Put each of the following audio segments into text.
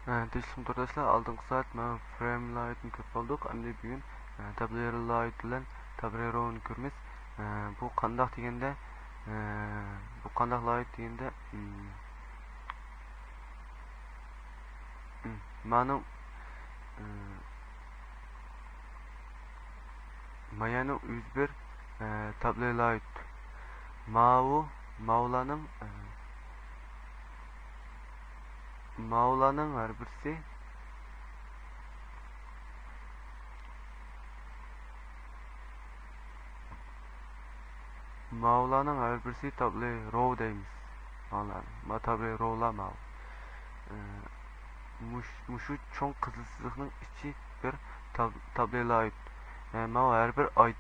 Düşsüm arkadaşlar aldığım saat ben frame light'ını köp olduk. Endi bugün tabler light bilen tabler row'unu körmüz. Bu qandaq degende bu qandaq light degende ma'num mayani 101 tabler light Mavlanın her birisi Mavlanın her birisi tablet row deymiz. Anlar. Ma tablet row'la mav. Muşu çoğun kızılsızlığının içi bir tablet ait. Mav her bir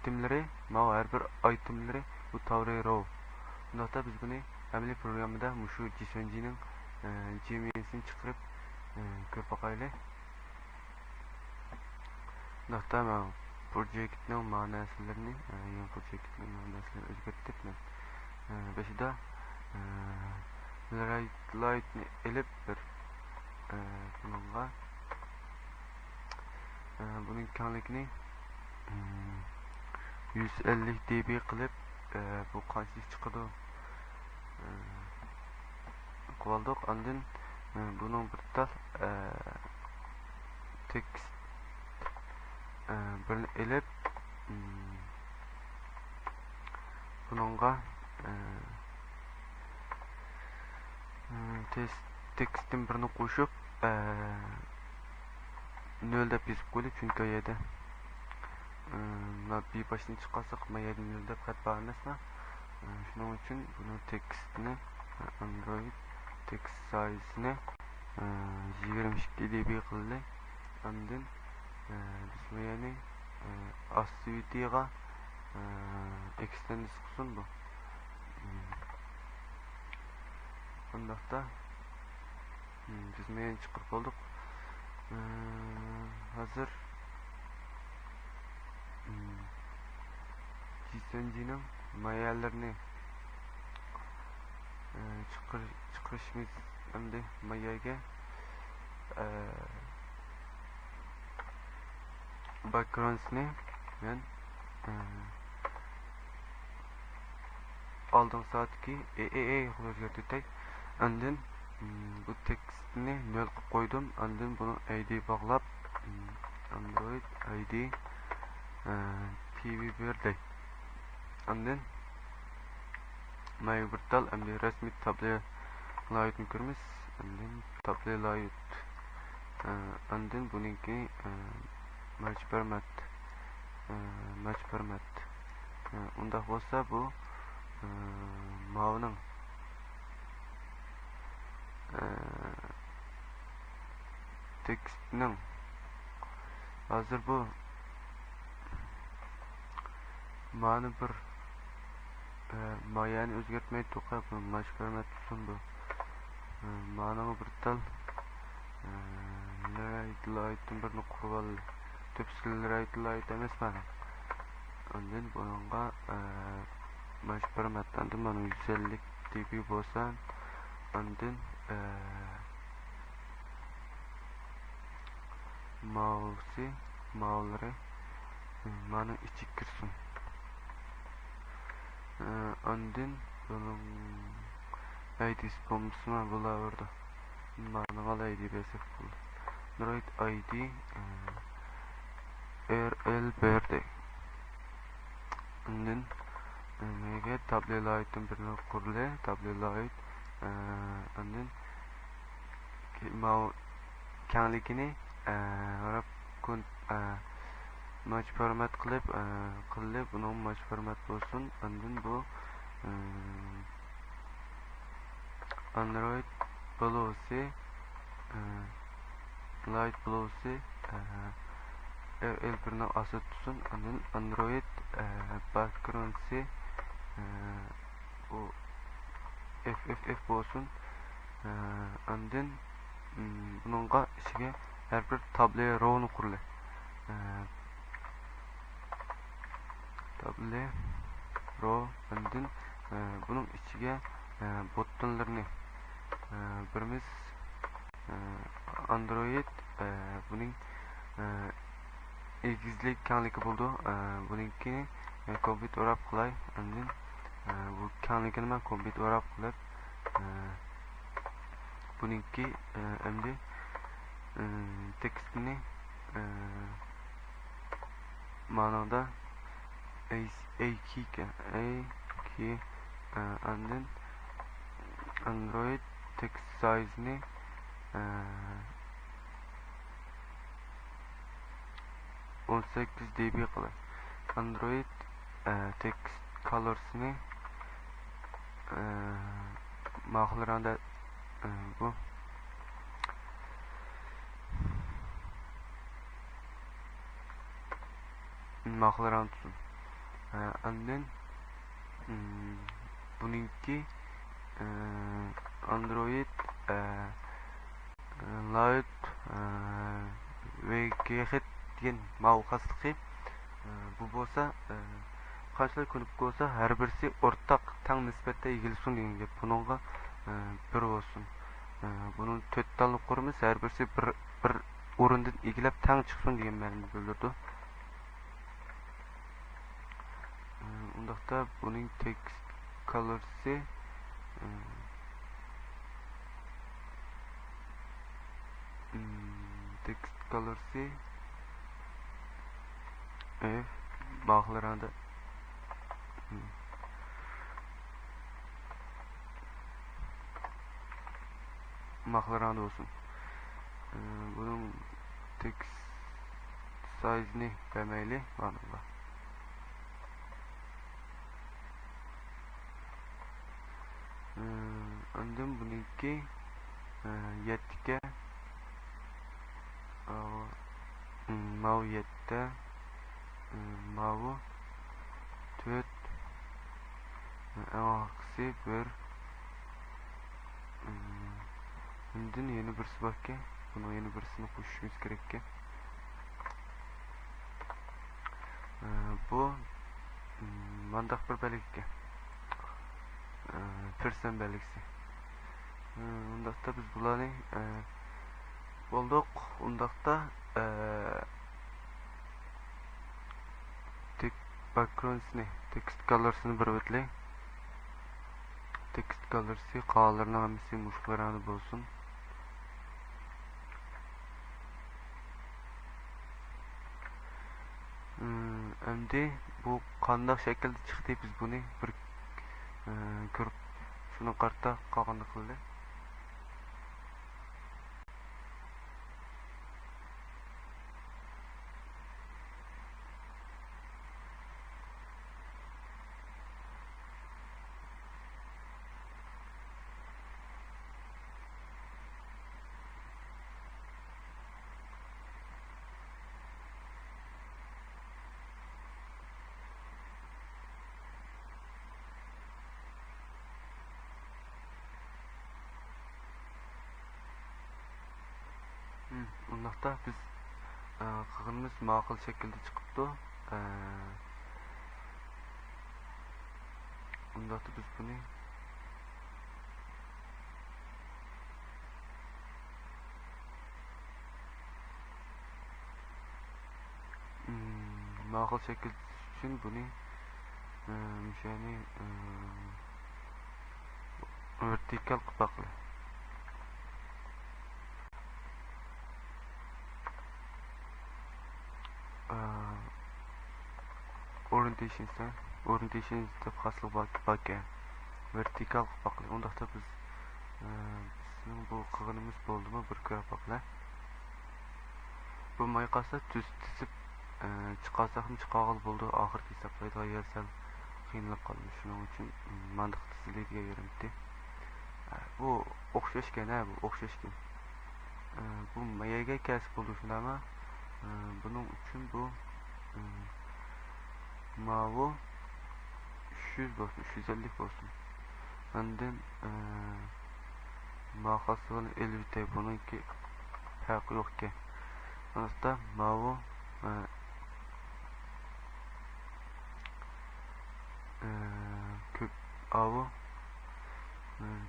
itemleri bu tablet row. Bunda biz bunu emli programında muşu cisöncinin GMS'ini çıkarıp köp bakaylı. Bunda mav projektning ma'nosilarini yan projektning ma'nosini o'zgartirib beshida lightni elib bir bunun kengligini 150 dB qilib bu qancha chiqadi qildik. Ondan bunun bir tal tekst birini elib bununla tekstin birini qo'shib nolda bezib qo'ydik, chunki yerda bir başını çıkarsak mayada nolda qat bor emasmi. Shuning uchun buni tekstni Android text size'ini 22 dB qildik. Ondan biz mayani activity'ga extend qilsin bu. Ondaqda biz mayani chiqarib oldik. Hazır cisöncinin mayalarini çıkarışımız endi mayaga backgrounds'ni ben aldığım saatki o'zgartirdik. Ondan bu tekstni nol qilib qo'ydim. Ondan buni ID bog'lab Android ID TV berdi. Ondan mayburtal endi rasmiy tablet light'ni ko'ramiz. Ondan tablet light ondan buniki match format unda bo'lsa bu mavning tekstning hozir bu ma'ni bir mayani o'zgartmay to'qab match format tutsin bu ma'ni bir tal light'ni birini qurib oldi. Tepsil light emas mana. Ondan bunga match formatdan mana 150 dB bo'lsa ondan mavlari mana içi kirsin. Ondan bunun ID'si bombasına bulardı. Bana gal ID besef buldu. Android ID RL berdi. Ondan mega tablet light'ın birini kurdu. Tablet light ondan kengligini arab kun match format qilib buni match format bo'lsin. Ondan bu Android Bluetooth light Bluetooth RL1'ni asıl tutsun. Ondan Android background'si o FFF bo'lsin. Ondan bununla içine her bir tablet row'nu kurulu. Tablet row ondan bunun içine buttonlarını birimiz Android buning egizlik kengligi bo'ldi. Buningki kompyuter o'rab qilay. Endi bu kengligini men kompyuter o'rab qilib buningki endi tekstini ma'noda A2 andin Android text size'ni 18 dB qilib, Android text colors'ni mahlaranda bu mahlaranda tutun. Andin buningki Android Light VGH degan ma'lumotli bu bo'lsa qanchalik ko'nib bo'lsa har birisi o'rtaq teng nisbatda egilsin degan gap. Buningga bir olsun. Bunun 4 talni qurimiz, har birisi bir o'rindan egilib teng chiqsin degan ma'noni bildirdi. Undaqda buning text color'si bağlarında mahlaranda olsun. Bunun text size'ni vermeli var mı? Andım bununki 7'ge mav 7'de mavu 4 aksi bir Bundan yeni birisi bak ki bunu yeni birisini koşuşumuz gerek ki bu mandak bir belirki persen belirsi undakta biz bulanı bulduk undakta backgrounds'ni text colors'ını bir ötle text colors'ı qağlarına hamisi muşlarını bulsun endi bu qandaq şekilde çıktı biz bunu bir ko'rib shuni qarta qolganda qildi. Undaqda biz qilganimiz ma'qul shaklda chiqibdi. Undaqda biz buni ma'qul shakl uchun buni o'shani vertikal qilib baqli. Orientation deb xaslı bakka vertikal qilib baqli. Undaqda biz bizning bu qilganimiz bo'ldimi bir ko'rib baqla. Bu mayqasa tizib chiqarsaqmi chiqag'il bo'ldi oxirgi hisoblaydi yer sal qiynalib qoldi. Shuning uchun mantiq tiziladiga yerimdi. Bu o'xshashgan bu o'xshashgan. Bu mayaga kasb bo'ldi shundami? Buning uchun bu mavi 300 olsun, 350 olsun. Ondan mağazasının elbette bununki farkı yok ki. Sonuçta mavi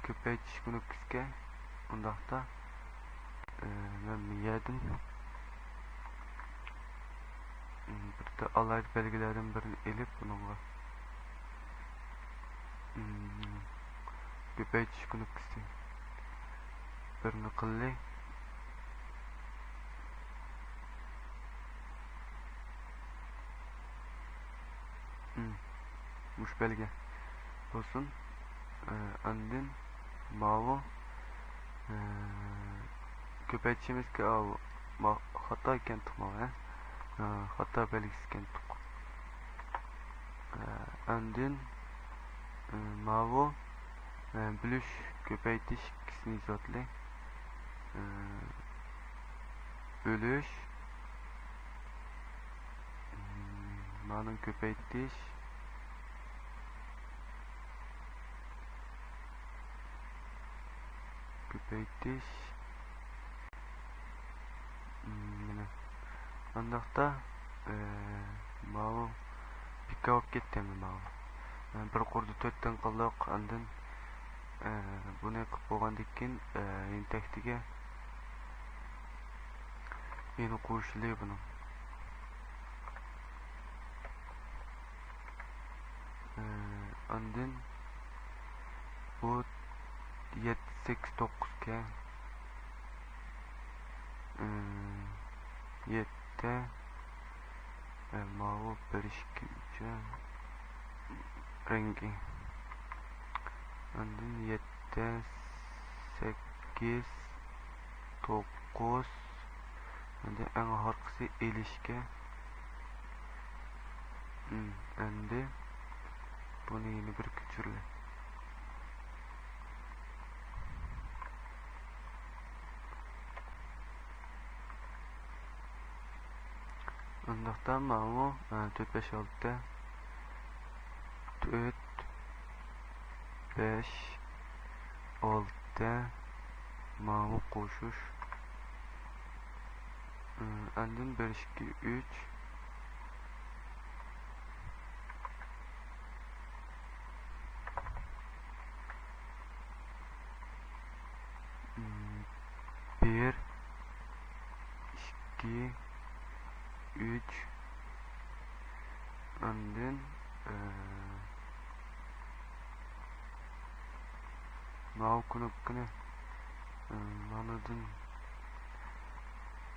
köpeği çişkini küske ondaqda men yedim. Bir de alaylı belgelerden birini elip bununla köpeytiş ko'nikmasi birini qilay. Muş belge olsun. Andın mavi köpeytişimiz ki hata iken tıkmalı. Hata belgesi iken tık. Andın mavi buluş köpeytiş ikisini izotli. Bölüş malın köpeytiş yine andaqda mavi pikka olib ketdimi mavi bir qurdi 4 qildiq andin buni qilib bo'lgandan keyin yentaktiga meni qo'shili buni andin bu 7-8-9 ga 7 mavi bir ikkinchi rengi andin 7 8 9 endi eng oxirgisi elishga endi buni yeni bir ko'chirli undaqdan mavi 4-5-6 4 5 6 mavi qo'shish andin 1 2 3 1 2 3 andin mavi knopkani manadan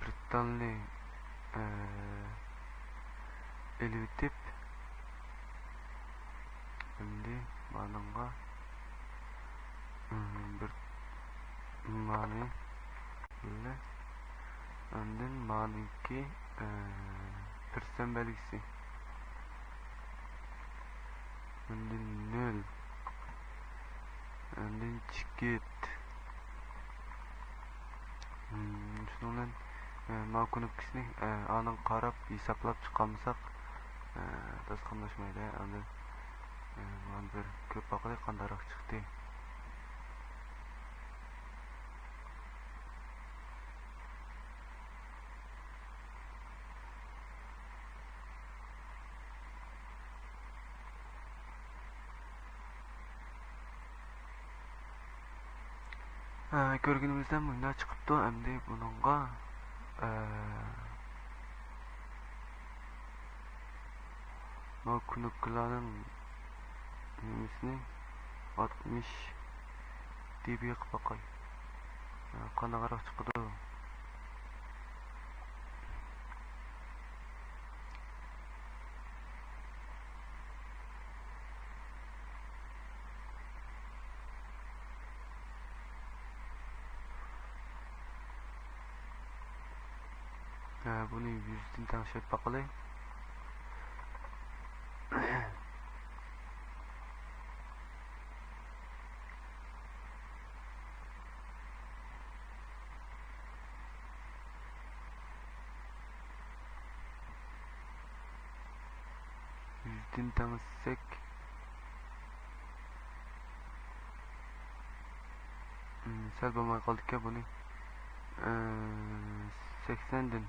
bir tanli elitip endi mananga bir mani ile andin maniki persen belgisi andin 0 andin chikit shundan mavi knopkasini aning qarab hisoblab chiqamsak tasqinlashmaydi andin mana bir ko'p vaqtli qandaroq chiqdi ko'rganimizdan bunda chiqibdi endi buningga bu knopkalarning nimasini 60 dB qilib boqay qanaqaroq chiqadi buni 100 dan tanishib boqalay tanışsak sal bo'lmay qoldik buni 80 dan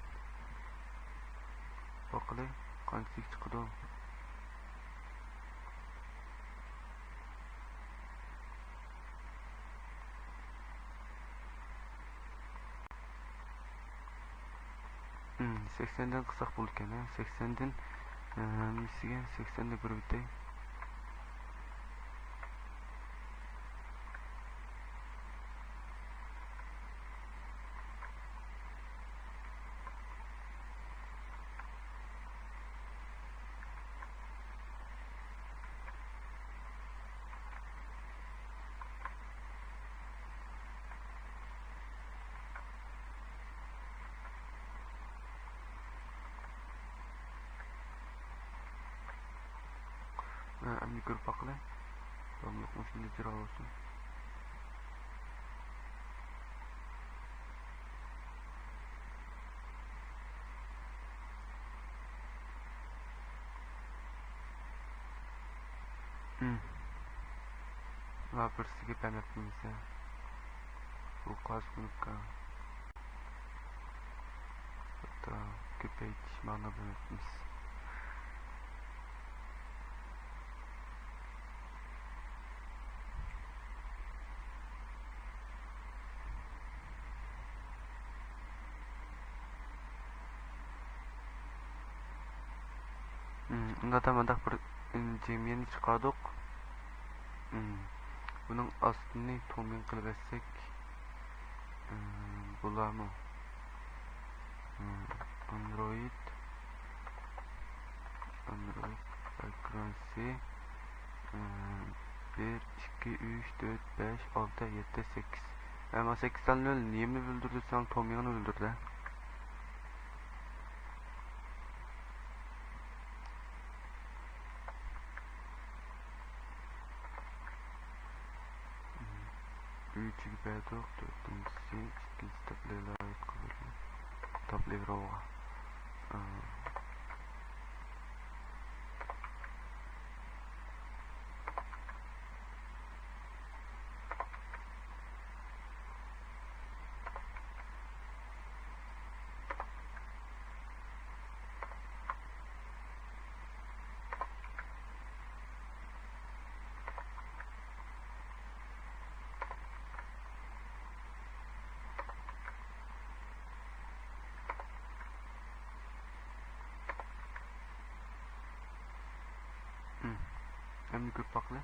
boqalay qanchalik chiqadi 80'den kısak bulurken 80'den misiga 80'de bir bitey. Endi ko'rib baqilay. Yo'qmi shunday jira olsun. Va birsiga pamapmiz ya. Bu qaz kunukka. Hatta köpeytiş ma'no bilmaymiz. Unda da mendaq bir jemiyeni chiqardik. Buning ostini to'min qilib etsak bo'ladimi? Android frequency 1 2 3 4 5 6 7 8. Ama 8'den 0 neyimi bildirdi? Sen Tomya'nı bildirdi. Üçüncü bedok, dördüncüsü, ikinci tabloya ait kılırlı. Tabloya roğa. Hem de baklı.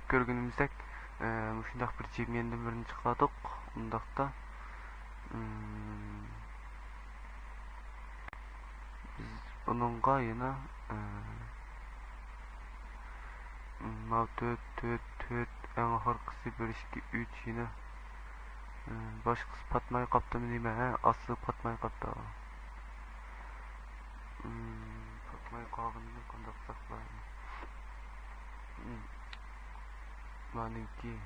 Görgünümüzdek şundaq bir jemiyenden birini çıkardık. Undaqda biz bununla yana töt en harkısı 1 2 3 yine başkası patmayı kaptı mı diyeyim aslı patmayı kaptı. Patmayı kağını kondaq saklayın. Maniki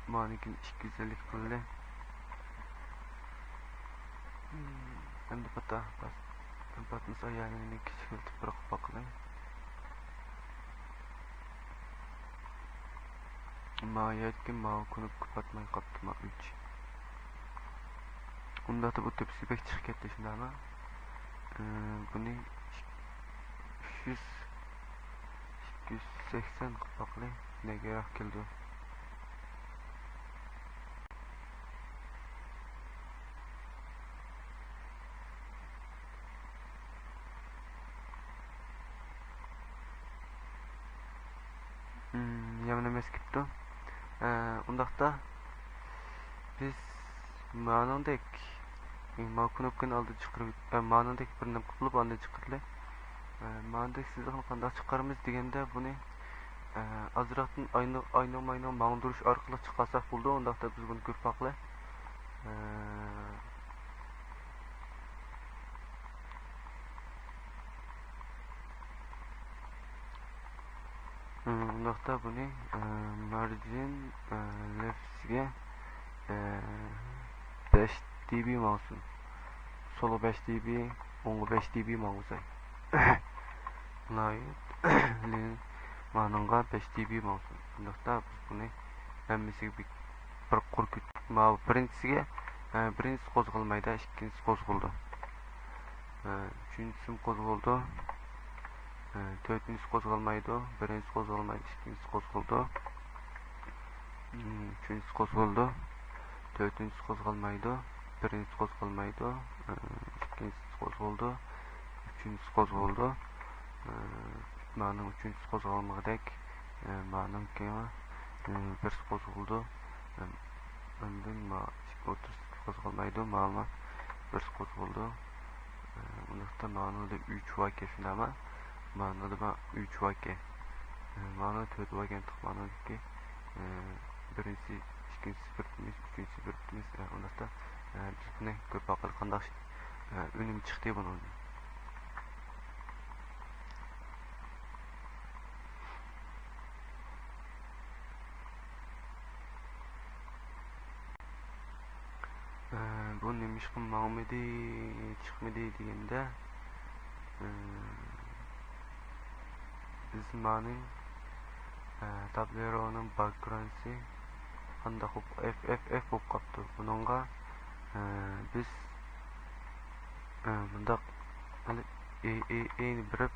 Manikin 250 kıllı. Endi patah pas. Tempatımız ayağını küçültüp bırakıp baklayın. Mayet ki mağı konup kapatmayı kaptı ma 3. Onda da bu tepsi pek şirketli şimdi ama bunu 280 kapaklı ne gerek geldi. Yaman emas kipti. Undaqda biz ma'nodek ma'kunukun aldı çıkarıp ma'nodek birinden kupulup aldı çıkarılı. Ma'nodek sizden qandaq çıkarımız degende bunu azraqdan ayna mağduruş arqılı çıqarsak buldu. Ondaqda biz bunu görüp baqlı. Ondaqda bunu margin left'e 5 dB olsun. Solo 5 dB, 15 dB olsun. Layık manınğa 5 dB olsun. Ondaqda biz bunu hemmisi bir korkut. Ma birincisiga Birincisi qo'zg'almaydi, ikkinchisi qo'zg'aldi. Üçüncüsü qo'zg'aldi. To'rtinchisi qo'zg'almaydi, birinchisi qo'zg'almaydi, ikkinchisi qo'zg'aldi. Üçüncüsü qo'zg'aldi. To'rtinchisi qo'zg'almaydi, birinchisi qo'zg'almaydi, ikkinchisi qo'zg'aldi. Üçüncüsü qo'zg'aldi. Mana üçüncüsü qo'zg'almagandek, manimki birisi qo'zg'aldi. Ondan o'rtasi qo'zg'almaydi, mana birisi qo'zg'aldi. Unda ma'noda 3 vaka shunami? Ma'noda 3 vaka. Ma'no 4 vakan ma'nodaki birinchisi, ikkinchisi birimiz, uchinchisi birimiz. Unda bizne ko'p aql qanday unum chiqdi bunun. Bu neymiş ki Mahmudi çıkmadı degende izmaning tableroning backgroundsi qanday FFF bo'lib qolibdi. Buningga biz bundaq birib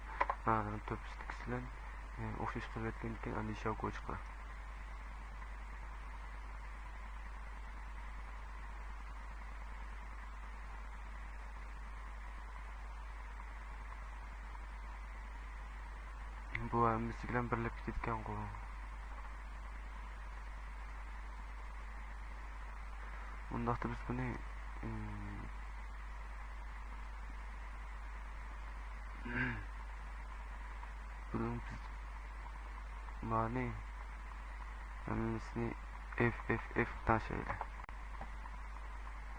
to'pistix bilan o'xshash qilayotgan ekan, andisha qo'yishqa. Bu hammasi bilan birlab ketgan qo'l. Undaqda biz buni bunun biz mani hammasini FFF tashlaydi.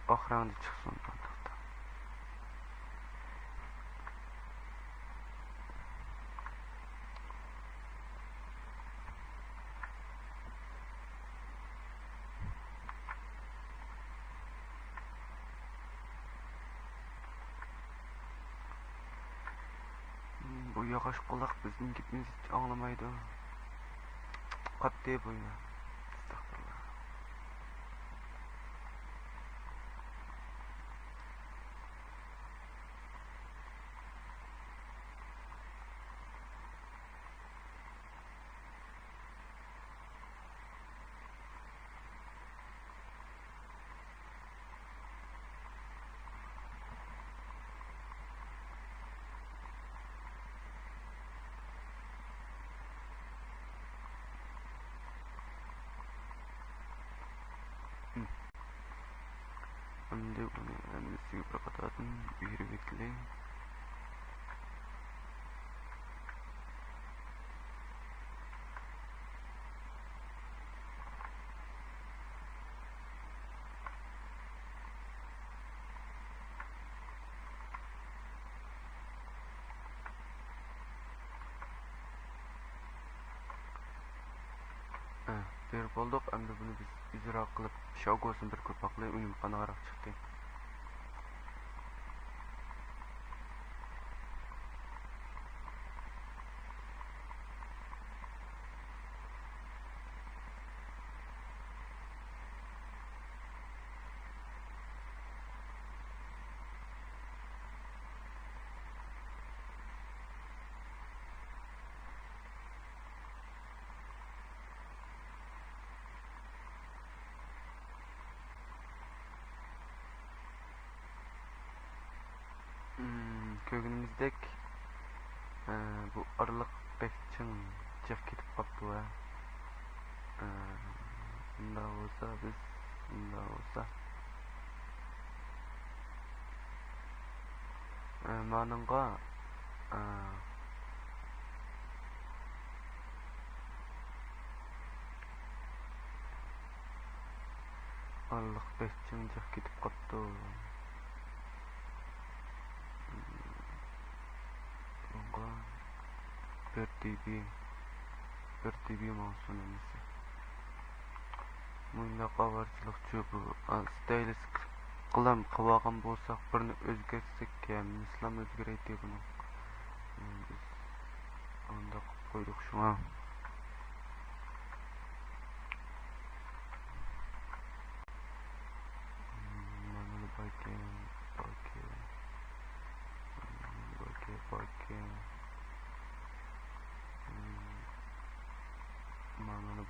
Oxirida chiqsin. Bu yağış kulak bizim gitmemizi hiç anlamaydı. Katliye boyuna. Estağfurullah. Şimdi bunu annesi bırakatın bir bekleyin. Berip olduk, endi bunu biz icra qilib Shogos'un bir ko'paqli unum qanaqaroq chiqdi. Ko'nglimimizdek bu araliq bekchin chiqib ketib qolibdi va unda bo'lsa biz unda bo'lsa manimga araliq bekchin chiqib ketib qolibdi. bir TB mavsumimiz. Bunda qavarchilikchi bu stylist qilam qilgan bo'lsak, birini o'zgartsak, islom o'zgaraydi buni. Biz unda qo'ydik shuna.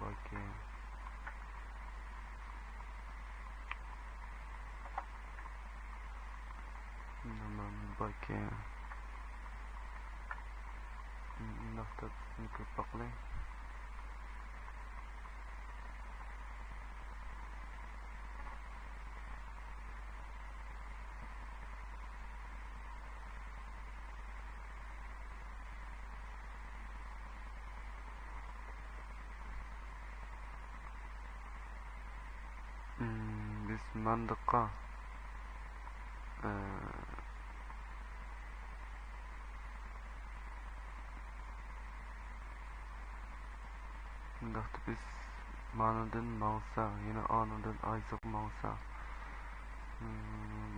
Baki. Naman baki. Nokta köpaklı. Biz mandıkka Ndaxtı biz manıdın mağsa, yine anıdın ayzık mağsa.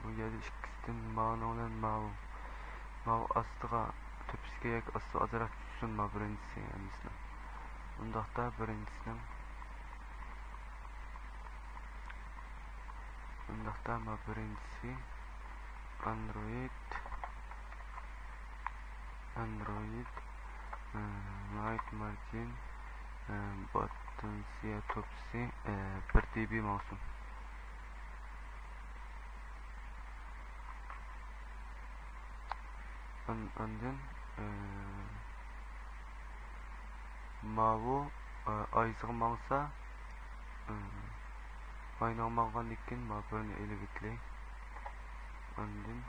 Bu yedi işkistin manı olan mağı. Mağı astığa, töpüske yak aslı azarak düşsün ma birincisi yemizden. Ndaxta birincisinin Ndaxta ma birincisi Android Light Margin Potensiye topsi 1 dB mouse'um. Ondan mavu ayzığı mağsa oynamağan dikken ma birini ele bitley. Ondan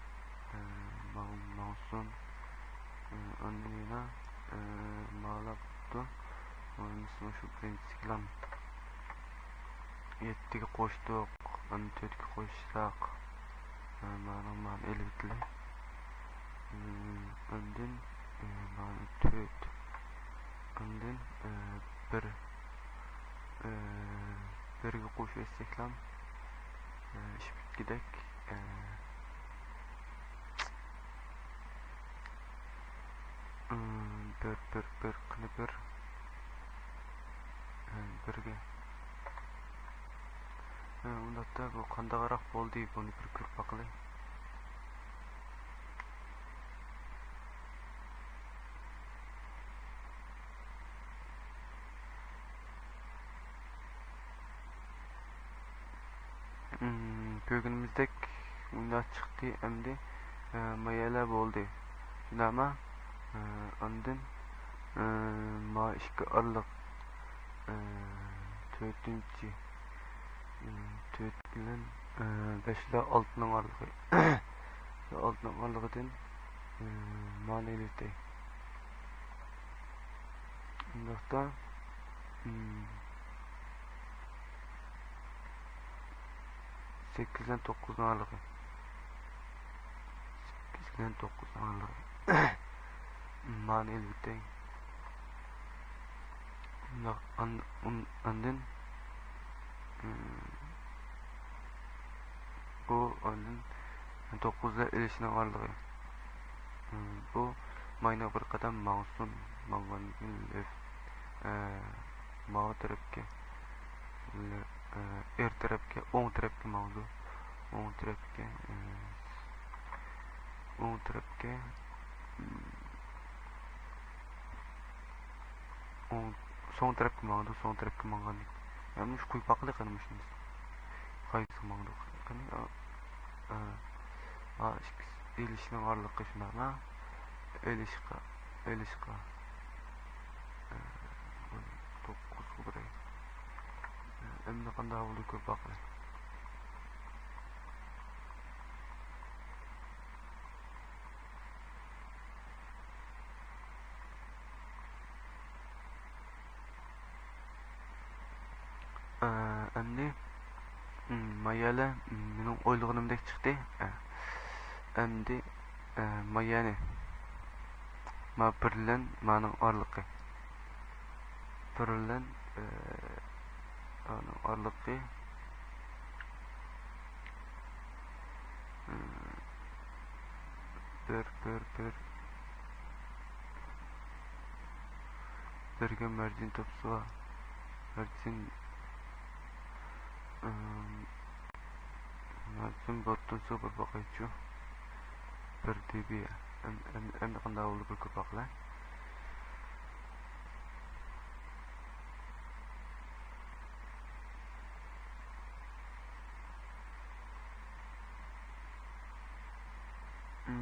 mouse'um ondan yine mağlaptı. Onun ismi şu prinsiklan 7'ge qo'shdik, 14'ge qo'shsak mana ele bitley. Ondan mana 4 ondan birga qo'shib etsek ham ish bitgidek bir qilib birga unda bu qandaqroq bo'ldi buni bir ko'rib baqilay. Ko'rganimizdek unda chiqdi endi mayalar bo'ldi. Shunama ondan ma ishga arliq 4-chi 4 bilan 5 ile 6'nın arlığı. 6'nın arlığıdan maneli dey. Bundaqda 8'den 9'un arlığı. 8'den 9'un arlığı. Maneli dey. Ondan bu ondan 9'da ilişkinin arlığı. Bu mayna bir qadam mouse'un mağanın mağı tarafga tarafga o'ng tarafga mavzu o'ng tarafga so'ng tarafga mavzu so'ng tarafga mang'anlik. Yani şu kuypaklı kanmışsınız. Kayısı mağduk. Yani ilişkinin ağırlığı şuna ama ilişka 9 buraya. Emne kanda havlu kuypaklı. Endi mayala mening o'ylaganimdek chiqdi. Endi mayani ma birlan maning orliqi. Birlan aning orliqi birga margin topsa margin botun super bakayçu 1 dB em qanday bo'ldi bir ko'p baqla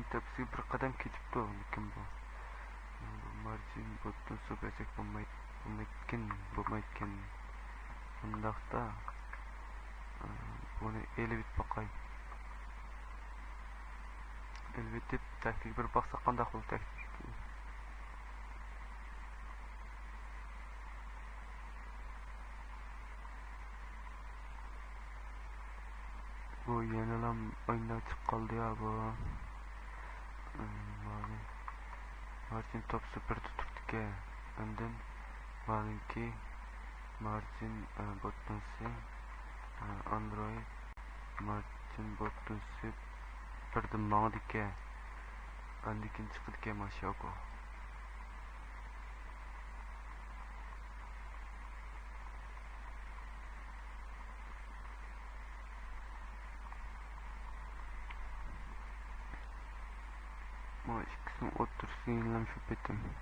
tepsiga bir qadam ketibdi. Lekin bu marjin butun so'kasak bo'lmaydigan bundaqda buni elib boqay. Elbette taktik bir baksak qandaq bo'ldi taktik. Bu yenilam oyundan çık kaldı ya bu. Martin top süper tuttuk ya. Önden malinki Martin bottonsi Android Martin bottonsi birdim mağdik ya. Andikin çıktık ya maşako. Ikisini otursun yenilam şüphetim.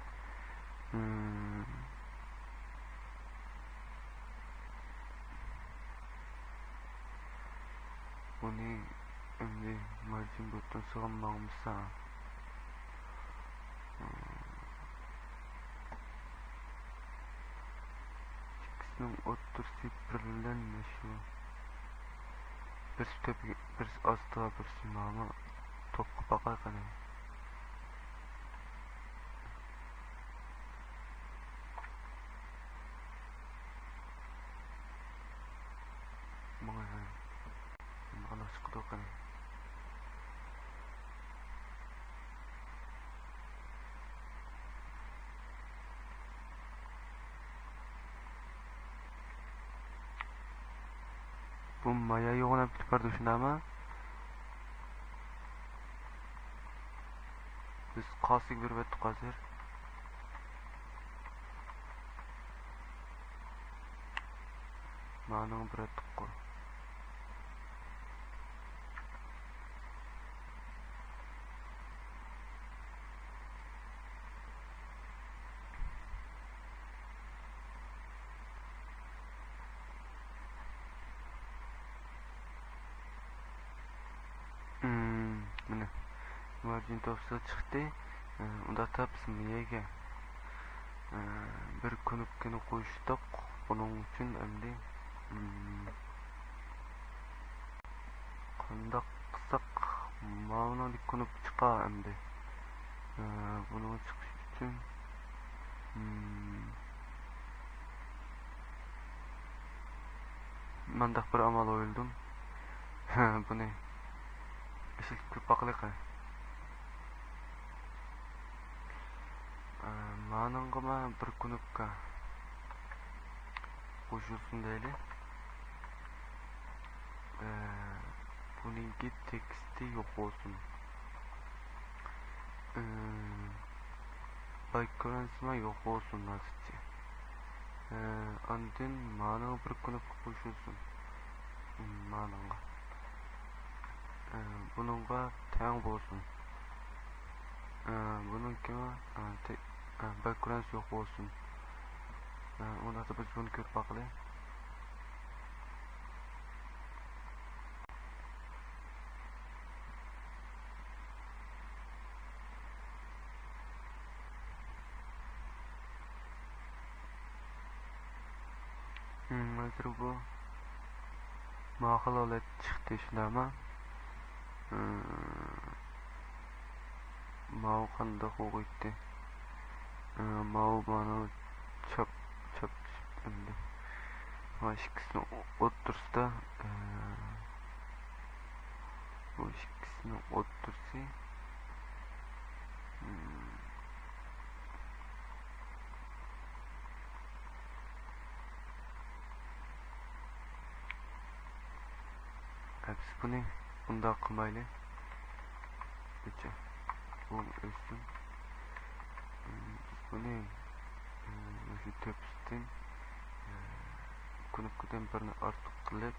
Bunu endi marjin butun sığınmağımızsa ikisinin otursun birlenme şu bir astığa bir simama topku bakar kanı. Bana çıktı kanı. Bu maya yoğuna bitip vardı şuna ama biz kasık bir vettik hazır. Manın bir ettik koy. Mana marjin topsa çıktı. Unda tapsın miyege. Bir kunupkini koştuk. Bunun için endi qandaq qilsak ma'no kunib chiqa endi. Bunun chiqish uchun mandaq bir amal o'yildim. Buni ishil ko'paqliqa. Ma'nongama bir kunupka qo'shilsin deyli. Buningki teksti yo'q bo'lsin. Backgroundsma yo'q bo'lsin hozircha. Andin ma'no bir kunupka qo'shilsin. Ma'noga. Buningga teng bo'lsin. Buningki backgrounds yo'q bo'lsin. Unda biz buni ko'rib baqlaylik. Hozir bu ma'qul holat chiqdi shunami? Mau qandoq o'g'itdi? Mau bana chap endi. Ikisini o'tirsa, bu ikisini o'tirsa biz buni bundoq qilmaylik. Kecha bu o'zim buni o'sha tepsidan kunupkadan birini ortiq qilib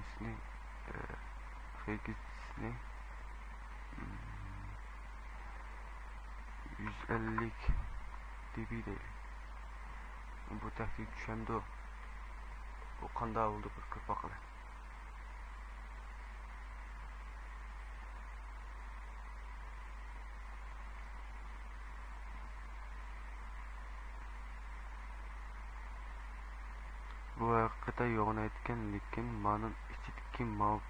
isni regisini 150 dB deylik. Bu taktik düşəmdi o. O qanda oldu bir köpaqla. haqiqatda yo'g'ini aytgan, lekin ma'nun ichidagi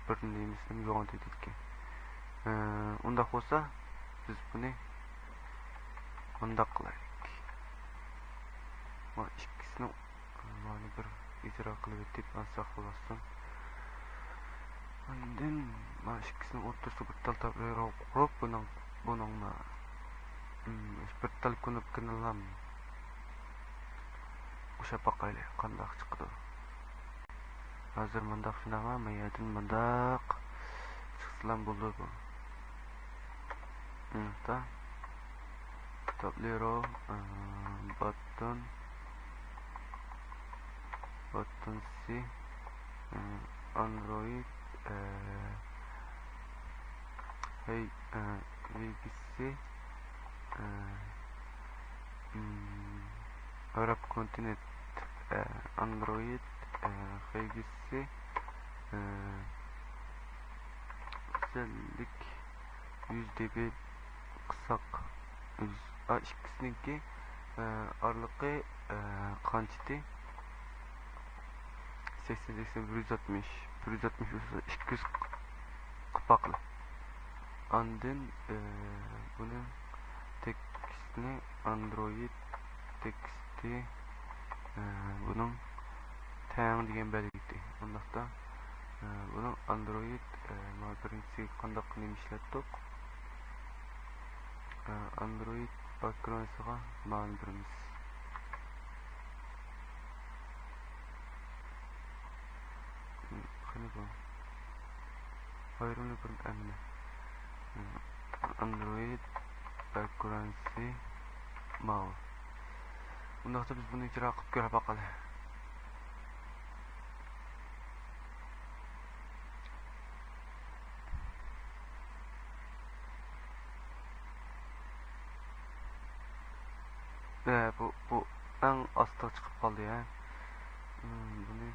bir nemisini yo'g'ini aytgan. Unda bo'lsa biz buni bunda qilaylik. Mana ikkisini mana bir ijro qilib o'tib ansa xolasdan. Ondan mana ikkisini o'rtasida bir tal tablayroq qurib buning bir tal ko'nib kinalam. O'sha paqayli qandoq chiqdi. Hozir mundaq shunaqa, mayadin mundaq chiqsam bo'ldi bu. Ta tablero button C Android hey VPC Arab Continent Android VPC özellik 100 dB qısaq ikkisiniki aralığı qanchati 80 160 200 qıpaqlı. Andın bunu tekstini Android teksti bunun tang degan belgiti. Ondaqda bunun Android birinchi qandoq qilib ishlatdik. Android background'ga ma'lum birimiz. Qani bu? Ayrımlı bir emne. Android background'si ma'lum. Bundaqda biz bunu icra qilib ko'rib baqali. Bu en asla çıkıp kaldı ya. Bunu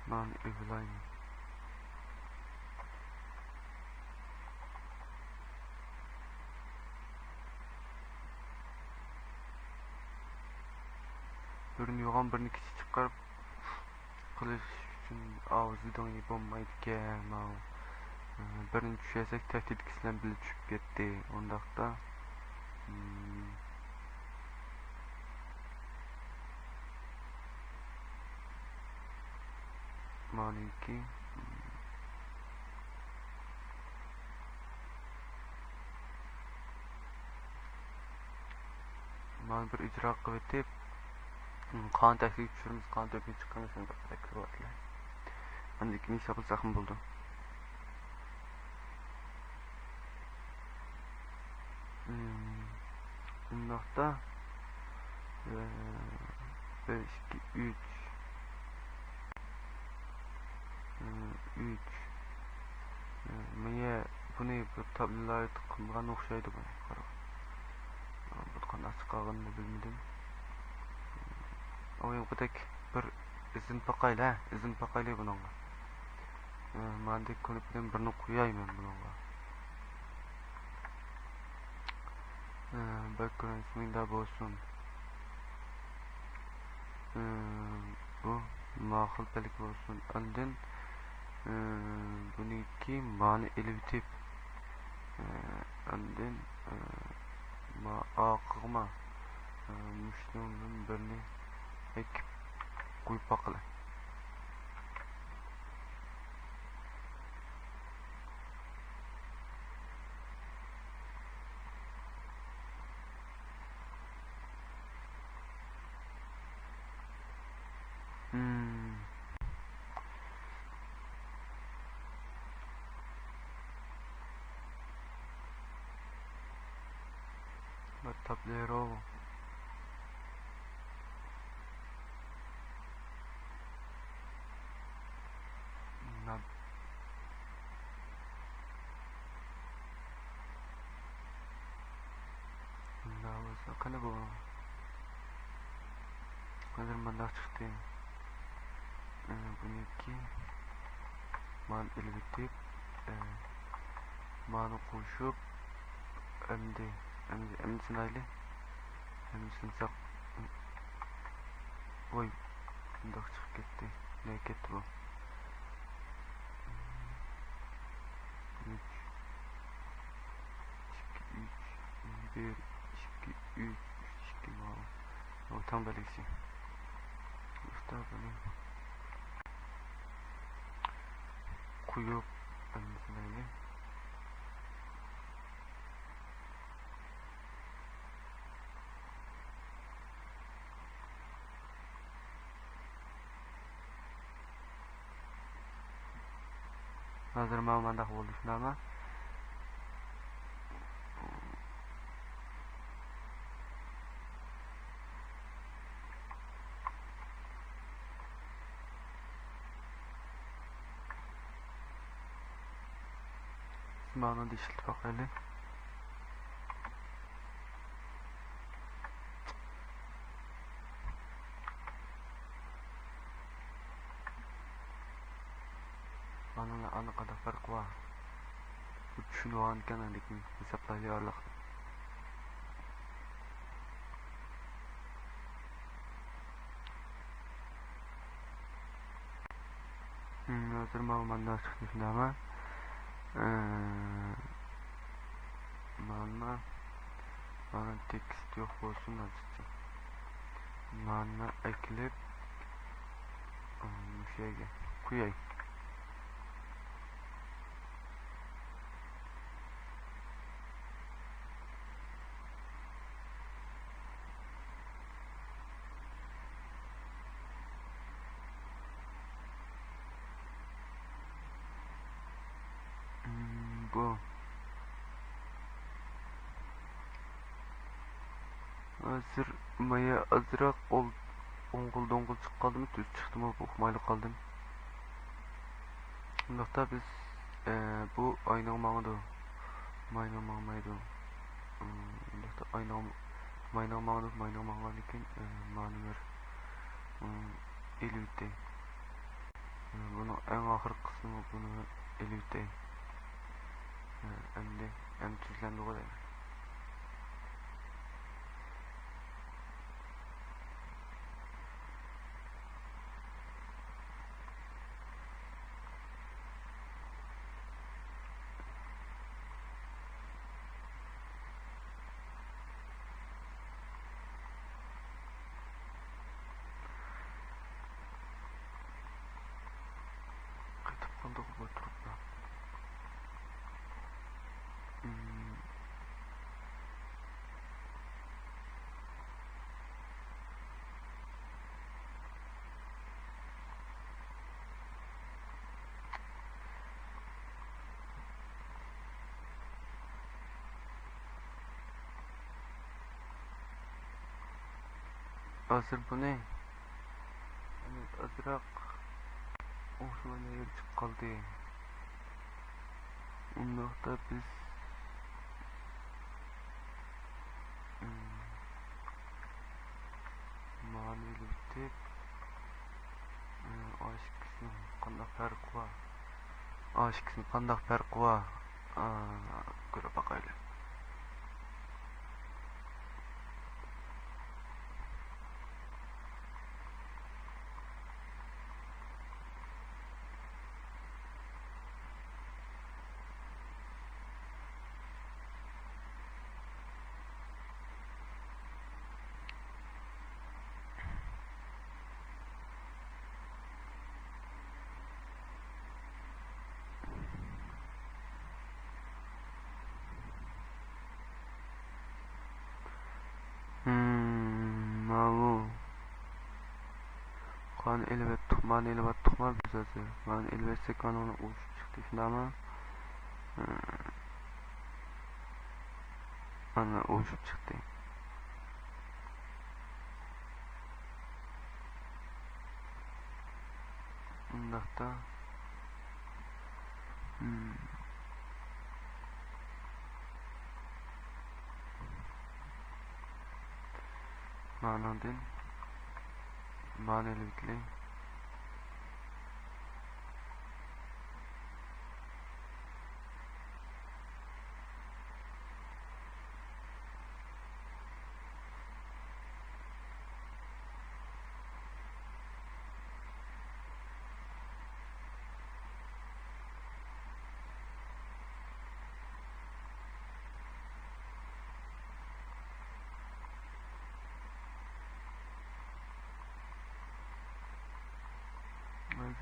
ben öbürlayım. Birini yoğan birini kichik chiqarib qilish uchun avzidan yapolmaydigan mau. Birini tushasak tahdid kislan bilib tushib ketdi. Ondaqda maliki man bir icra qilib etib qon taklif tushirimiz qon to'kib chiqqanimiz shunda qilib endi ikkinchi hisobli zahim bo'ldi. Bundaqda 5 2 3 Meye buni bir tablolar qilgan o'xshaydi buni. Qarab. Bu qanday chiqqanini bilmadim. O'yinqidek bir izin paqayli buningga. Mendek ko'nibdan birini qo'yayman buningga. Background ismida bo'lsin. Bu ma'qul belki bo'lsin. Ondan buniki ma'ni elitib ondan aqıma müştərilərin birini ekib qoyub baxılı. Tablero Kana bu. Hazır mandak çıktı. 12 man ilibitip mani qo'shib endi sinayli endi sinsak voy bundoq chiqib ketdi ne ketdi bu 3 2 3 1 2 3 2 mal o tam belirsi işte böyle kuyup endi sinayli hozir manda bo'ldi shunami mana dishilib boqaylik mana aniqada farq bor tushungan ekanligini hisoblaylik hozir manda chiqdi shunami mana tekst yo'q bo'lsin azizcha mana eklib o'shaga qo'yay bu hozir maya azroq o'ng'il do'ng'il chiqib qoldimi tuz chiqdimi uqmayli qoldim undaqda biz bu oyning mang'idi mayning mang'maydi undaqda mayning mang'gan ekan mani bir elbette bunu en ahir kısmı bunu elbette hem tuzlandı o kadar. Untuk butrukna hazır bu ne? Evet, azırak Osman'a yer çıkıp kaldı. Undaqda biz ma'nili bitib oshkisni qanday farqi bor oshkisni qanday farqi bor ko'rib boqaylik Mau kan elbet tukman biz hazır. Man elbetse kan onu uçup çıktı şimdi ama ana uçup çıktı. Undaqda ma'nodin ma'nili bitli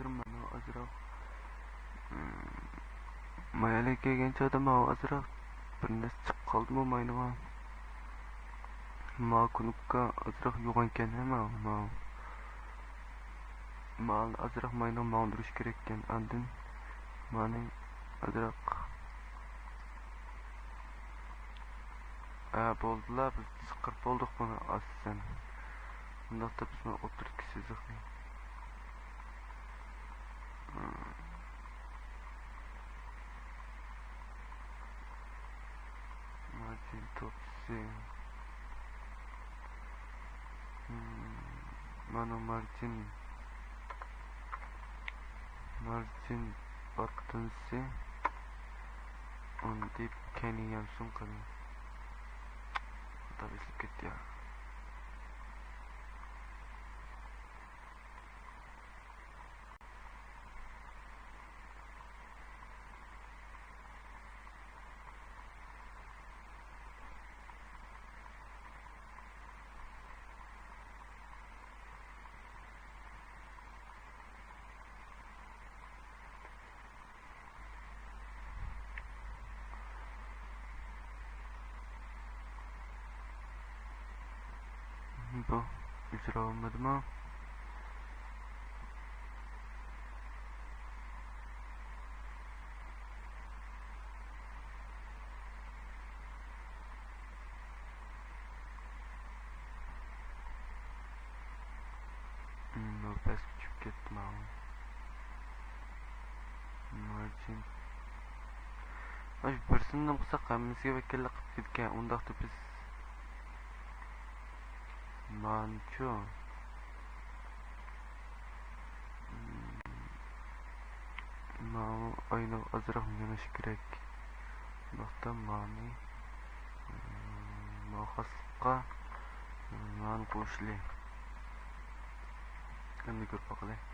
mana azroq mayli kelgancha odam azroq bir narsa chiqib qoldimi mayliga ma kunukka azroq yo'q ekan ma mal azroq mayni mağdurish kerak ekan andin maning azroq bo'ldilar biz chiqib bo'ldik buni aslan undaqda biz o'tirib kisizik Martin Topsi mana Martin Battinsi on deb Kenny Yamsun qildi tabii ketdi ya bu icra olmadimi pes tushib ketdi Martin birisini qilsak hammasiga vakillik qilib ketgan undaqda biz manchu ayni azroq menish kerak undaqda mani xoslikqa mani qo'shili endi ko'rib boqaylik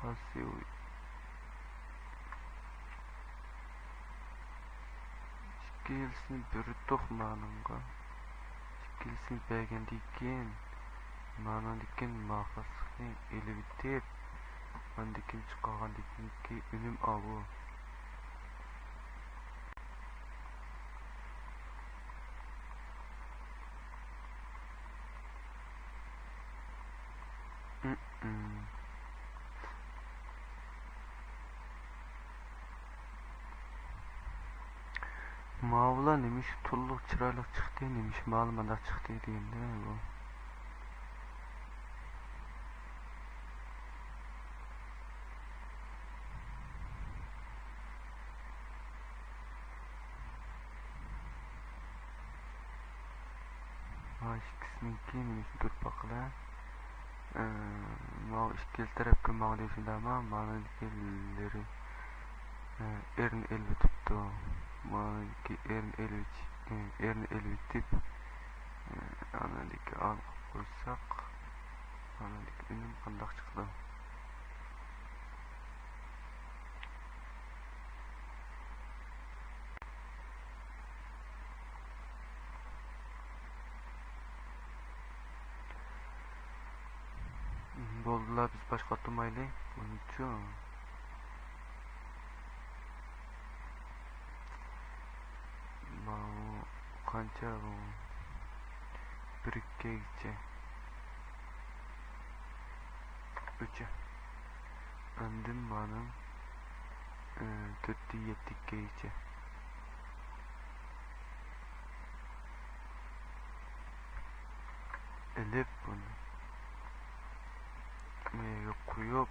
qasiy skillsni bir to'xmanimga skillsni bergandan keyin manandikin mahasni elibitib mandikin chiqargandan keyin unum avu Mavla neymiş tulluq chiroyli chiqdi neymiş ma'lumotlar chiqdi deganda bu ikkisiniki neymiş bir bakla ma ikki tarafga ma'lumotlarma ma'lumotları erin elbetipti maniki erin elbetip anadiki al qo'ysak anadiki unum qandoq chiqdi bo'ldilar biz boshqa otmaylik buning uchun qancha bu bir ikkigacha uch andim mana 4-7gacha elib buni qo'yib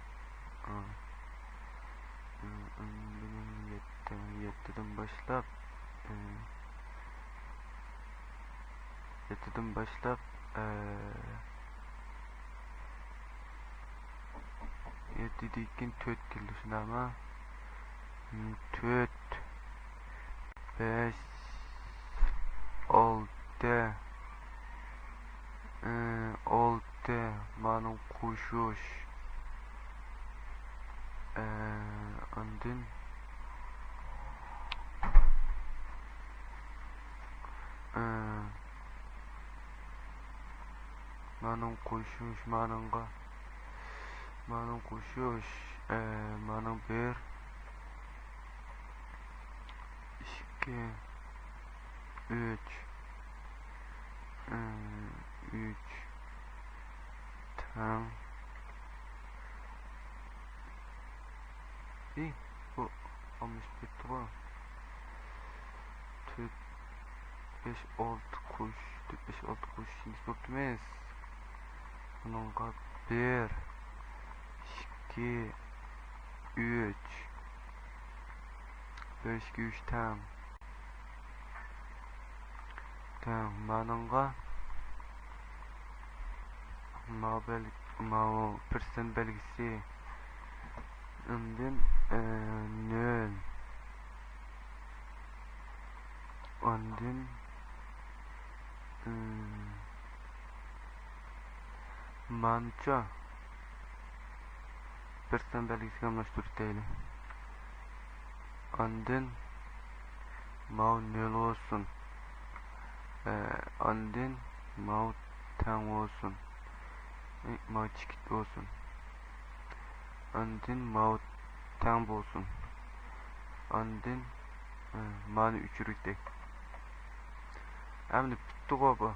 yettidan boshlab yettidan keyin 4 keldi shundaymi 4 5 oldu. Oldu. Manın kuşuş. Andın manın kuşuş manınga manın kuşuş manın bir iki üç üç tam iyi bu olmuş bitti bu 5-6 kuş 5-6 kuş şimdi bakmaz bununla 1 2 3 5 2 3 tam manınga mau persen belgisi ondan 0 ondan mança persen belgisi alıştırtaylı ondan mau nol olsun ondan mau tam olsun mau çikit olsun ondan mau tam olsun ondan mani üçürükte hem de bitti bu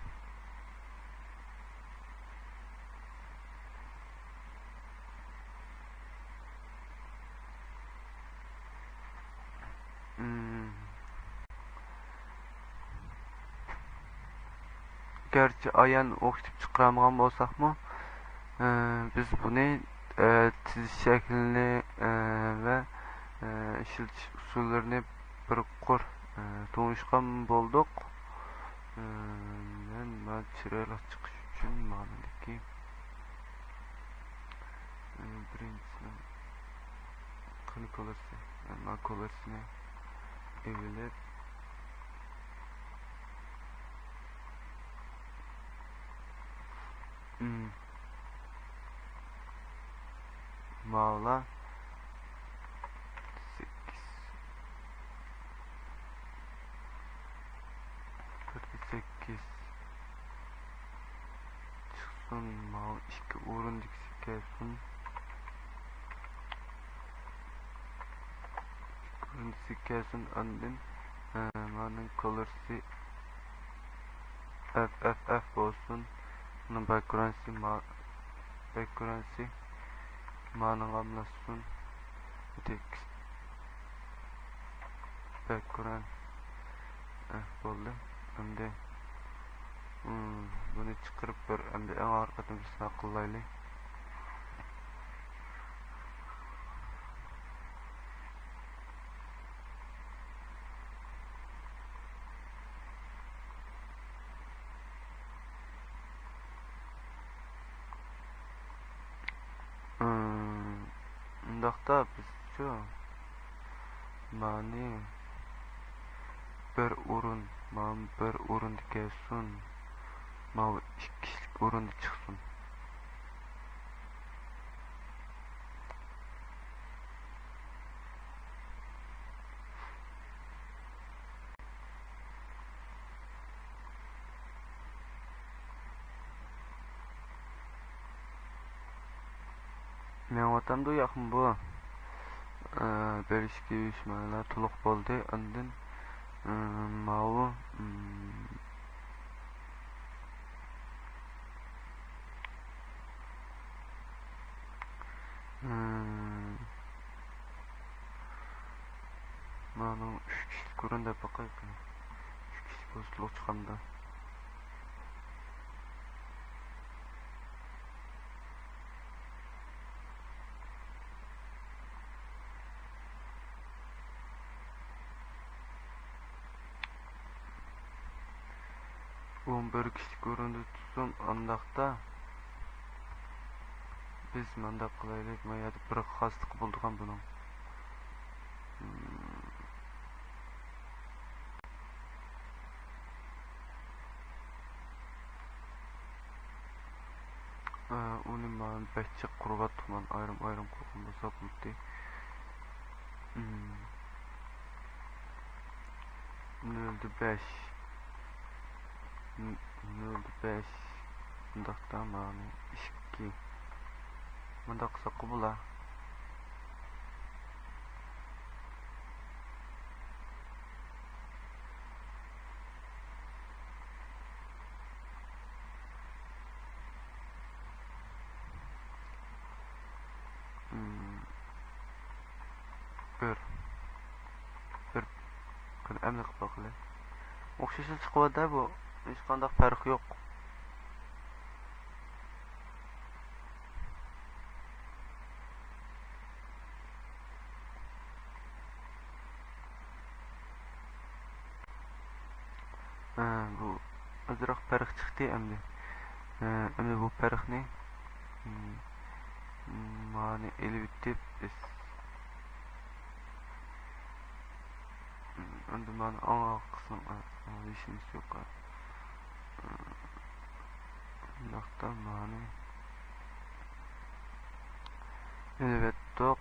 gerçi ayan okuyup çıkaramagan bolsak mı biz bunu çiziş şeklini ve işletiş usullerini bir kur tanışkan bulduk. Ben çireyle çıkış için manadaki birincisine klik olursa yani ak olursa evliler Mağla 8 çıksın mal 2 urun dikisi gelsin urun dikisi gelsin andın manın color'si FFF olsun bunun background'si manın ablasın text background oldu hem de bunu çıkarıp bir hem de en arkadan bir akıllaylı undaqda biz şu mani bir urun dikelsin mau 2 kişilik urun çıksın men vatamda yakın bu berişki uyuşmalar tuluk boldu andın mau manın 3 kişilik urun da bakay 3 kişilik bozuluk çıkanda bir kişilik urundu tutsun andaqda biz manda kılaylık mayada bir hastık bulduk bunun uni man bechik qurgatman ayrim qurgan bolsa buldi. 0.5 0.5 mundaqda mani 2 mundaq qilsa qubula. bir emni qilib bakılı. O'xshashi chiqyapti bu. Hech qanday farq yo'q. Bu azroq farq chiqdi endi. Endi bu farqni mani elib deb endi mani anga qism ishimiz yo'q. Bundaqda mani evet toq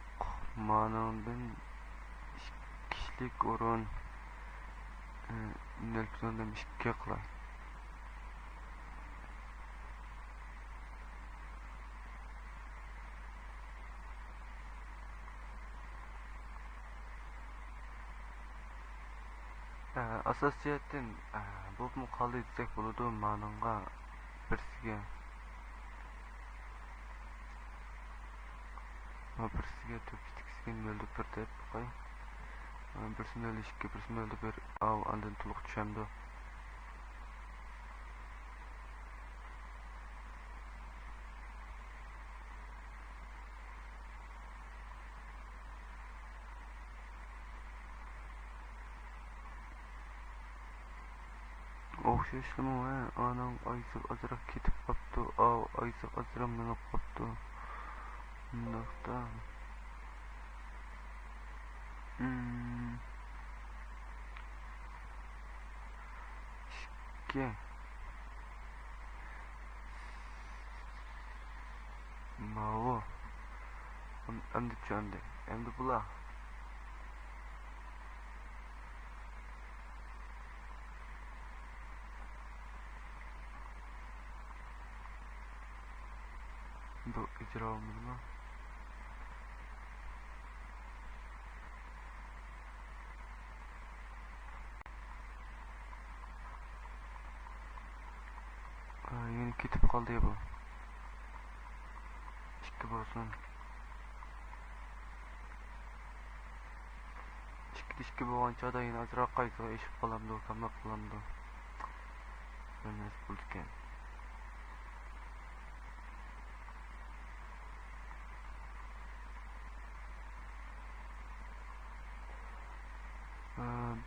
manandan kişilik orun nöldürden işke qılay. Asosiyatin bu muqalda etsek buludu mananga birsiga 4-2'siga nöldür bir deb qo'y. Birsini nöldür 2, birsini nöldür 1 andan to'liq tushandi. O'xshashlimi va anam ayzib azroq ketib qopti. Ayzib azroq minib qopti. Bundaqda ishga mavu endi tushandi. Endi bular bu icramızmı? Yeni ketip kaldı ya bu. İşte olsun. İşte bu ançada yine azrak kaysa eşip kalamdı, kamak kalamdı. Ben nasıl bulduk yani.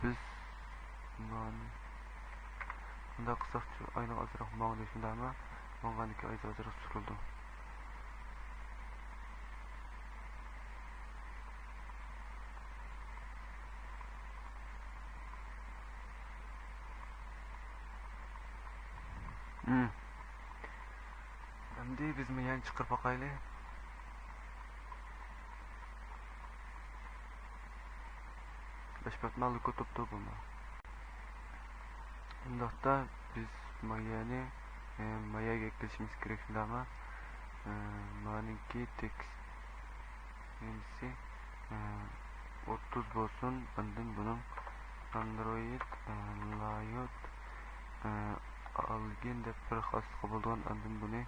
Biz bunda kısakçı aynı azrak mağdışında ama mağdaki ayda azrak sürüldü. Şimdi biz mi yani çıkır bakaylı? Beş batmalı kutuptu bunlar. Bundaqda biz mayani mayaga eklashimiz kerak shunda ama maniki tekst nemsi 30 bo'lsin. Bundan bunun Android layout algin deb bir xos bo'lgan. Undan buni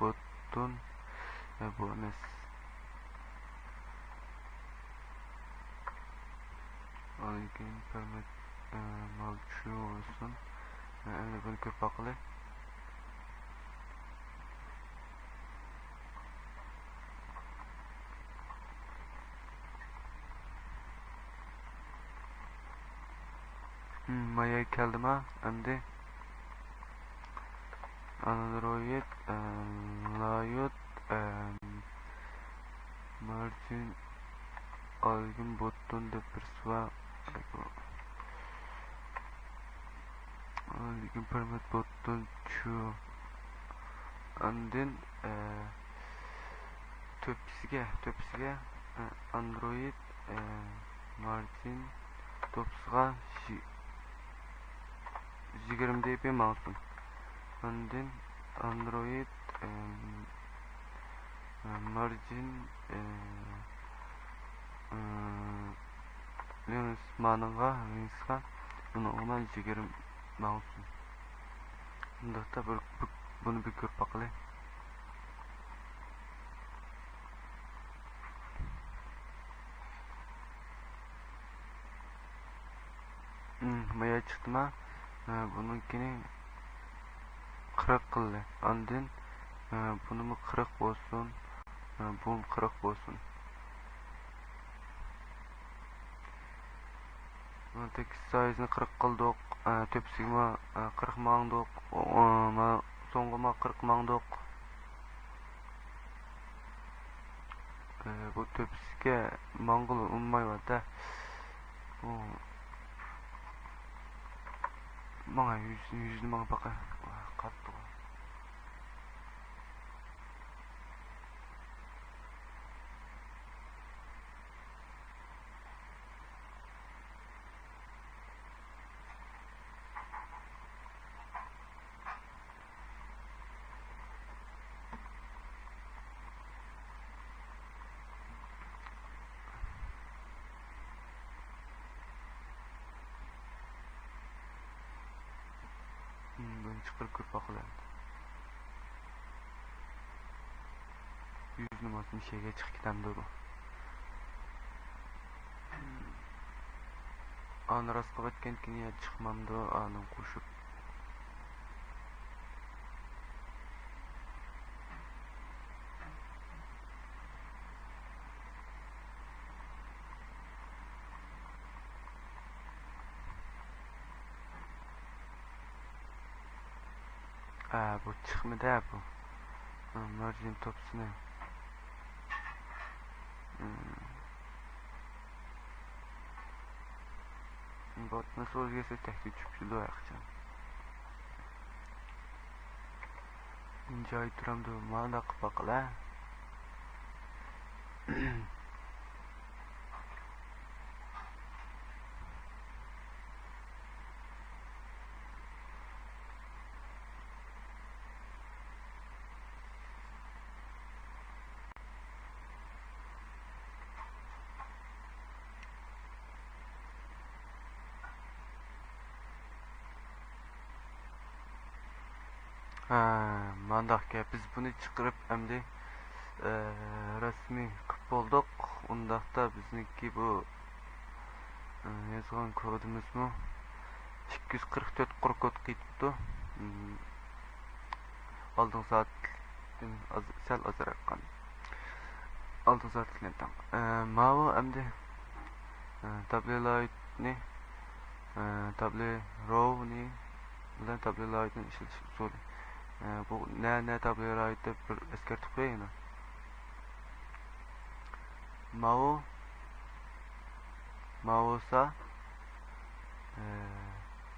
button bonus algin permit mavcu olsun. Endi buni ko'p aqli maya keldimi endi Android layout margin algin button deb bir suva lekin permit button chu andin töpüsüge Android margin topsıga 20 dB mouse'un andin Android margin Linux manıga Linux'a bunu ona 20 mouse'un bundakta bunu bir görüp bakalım. Maya çıktı bununkini 40 kıldı. Andın bunu mu 40 olsun, bu 40 olsun. Tek size'ini 40 kıldık, tepsime 40 mağdık, sonğuma 40 mağdık. Bu tepsige mağıl olmay var da. Bana yüzünü bana bakar. Kattı. Ben çıkır kırp bakılayım. 100 numarasını şeyge çık giden doğru. Anı rastlavat kentkini çıkmamdı anın koşup. Bu çıkmadı bu. Margin topsunu. Bot nasıl olacaksa tehdit çöpçülüğü ayakacağım. İnce ay duramdı. Mağda kıpakla. Mandakka biz bunu çıkarıp hem de resmi kıp olduk. Ondakta bizniki bu yazgan kodumuz mu 244 kod gitdi. Aldığın saat sel azarak kan. Aldığın saat lentam. Mavi hem de tablelayt ne? Table row ne? Bilen tablelaytın işletiş usulü. Bu ne tablelaytda bir eskertip koyayım. Mausa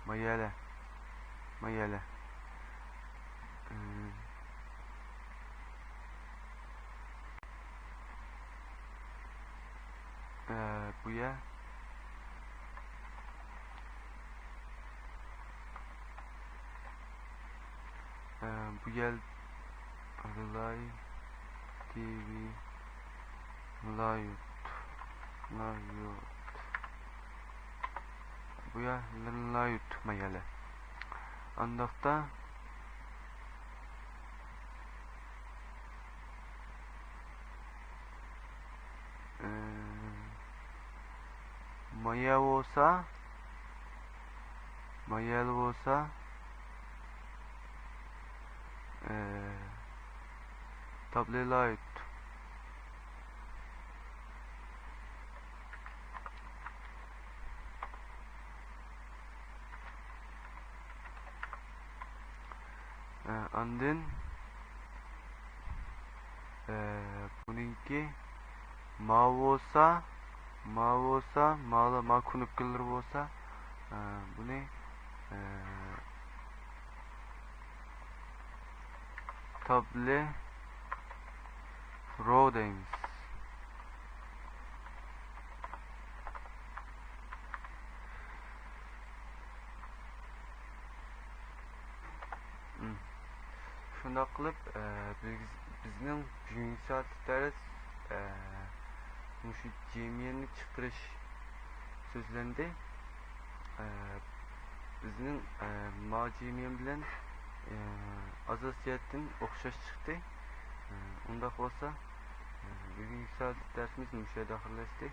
mayele buya buyel Relay TV Layut buya Layut mayele andakta mayel olsa tablelayt andın bununki mavosa mağla makunuklar olsa bunu table row deyimiz. Şunda kılıp bizning bugungi soatlik dars şu cemiyetni chiqarish so'zlarida bizning majimiyen bilan asosiyatdan o'xshash chiqdi. Unda bo'lsa bugungi soatlik darsimiz mushu yerda oxirlashdi.